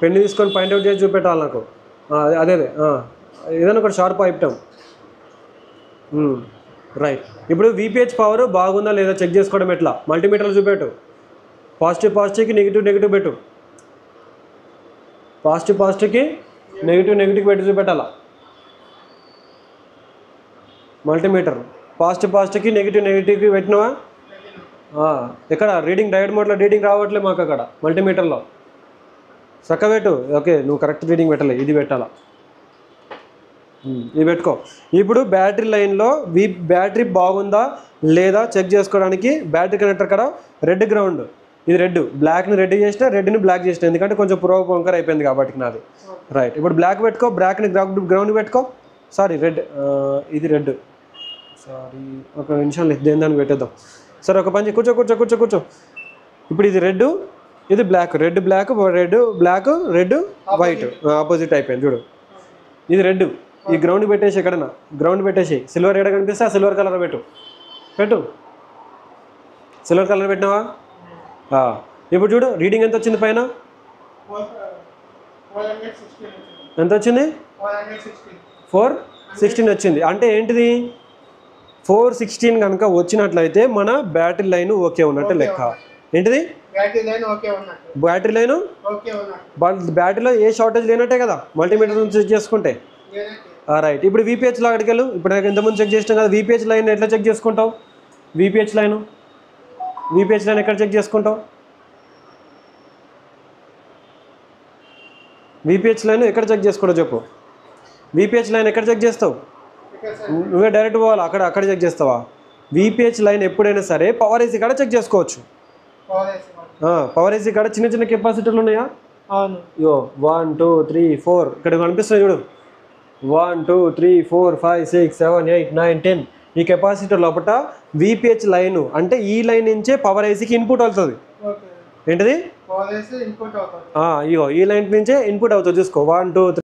Pen తీసుకొని point out చేసి చూపెట్టాలి నాకు. అదే ఏదైనా ఒకటి షార్ప్ ఐటమ్. రైట్. ఇప్పుడు VPH పవర్ బాగుందా లేదా చెక్ చేసుకోవడం ఎట్లా? మల్టీమీటర్లు చూపెట్టు. పాజిటివ్కి నెగిటివ్ పెట్టు. పాజిటివ్కి నెగిటివ్ పెట్టి చూపెట్టాలా మల్టీమీటర్. పాజిటివ్కి నెగిటివ్కి పెట్టినవా? ఎక్కడ రీడింగ్ డయోడ్ మోడ్లో రీడింగ్ రావట్లే మాకు అక్కడ మల్టీమీటర్లో. చక్క పెట్టు. ఓకే, నువ్వు కరెక్ట్ రీడింగ్ పెట్టలే, ఇది పెట్టాలా. ఇది పెట్టుకో. ఇప్పుడు బ్యాటరీ లైన్లో బ్యాటరీ బాగుందా లేదా చెక్ చేసుకోవడానికి బ్యాటరీ కనెక్టర్ కదా రెడ్ గ్రౌండ్. ఇది రెడ్, బ్లాక్ని రెడ్ చేసిన, రెడ్ని బ్లాక్ చేసిన, ఎందుకంటే కొంచెం పొంకర్ అయిపోయింది కాబట్టి నాది. రైట్. ఇప్పుడు బ్లాక్ పెట్టుకో, బ్లాక్ని గ్రౌండ్ పెట్టుకో. సారీ రెడ్, ఇది రెడ్. సారీ, ఒక నిమిషం లేదు, దేని పెట్టేద్దాం. సరే, ఒక పని కూర్చో. ఇప్పుడు ఇది రెడ్, ఇది black, red black white, opposite అయిపోయింది చూడు. ఇది రెడ్, ఈ గ్రౌండ్ పెట్టేసి, ఎక్కడన్నా గ్రౌండ్ పెట్టేసి, సిల్వర్ ఎక్కడ కనిపిస్తే ఆ సిల్వర్ కలర్ పెట్టు. సిల్వర్ కలర్ పెట్టినావా? ఇప్పుడు చూడు రీడింగ్ ఎంత వచ్చింది పైన? ఎంత వచ్చింది? 416 వచ్చింది. అంటే ఏంటిది? 416 కనుక వచ్చినట్లయితే మన బ్యాటరీ లైన్ ఓకే ఉన్నట్టు లెక్క. ఏంటిది? బ్యాటరీ లైన్ బ్యాటరీలో ఏ షార్టేజ్ లేనట్టే కదా మల్టీమీటర్ నుంచి చెక్ చేసుకుంటే. రైట్. ఇప్పుడు VPH అక్కడికి వెళ్ళు. ఇప్పుడు నాకు ఎంతమంది చెక్ చేసినాం కదా. VPH లైన్ ఎట్లా చెక్ చేసుకుంటావు? VPH లైన్ ఎక్కడ చెక్ చేసుకుంటావు? VPH లైన్ ఎక్కడ చెక్ చేసుకోవడం చెప్పు. VPH లైన్ ఎక్కడ చెక్ చేస్తావు? నువ్వే డైరెక్ట్ పోవాలి, అక్కడ చెక్ చేస్తావా? VPH లైన్ ఎప్పుడైనా సరే పవర్ ఏసీ కాడ చెక్ చేసుకోవచ్చు. పవర్ ఏసీ కాడ చిన్న కెపాసిటర్లు ఉన్నాయా? 1 2 3 4 ఇక్కడ కనిపిస్తుంది చూడు. 1 2 3 4 5 6 7 8 9 10 ఈ కెపాసిటర్ లోపల VPH లైన్ అంటే ఈ లైన్ నుంచే పవర్ ఏసీకి ఇన్పుట్ అవుతుంది. ఏంటిది? ఈ లైన్ నుంచే ఇన్పుట్ అవుతుంది. చూసుకో. 1 2 3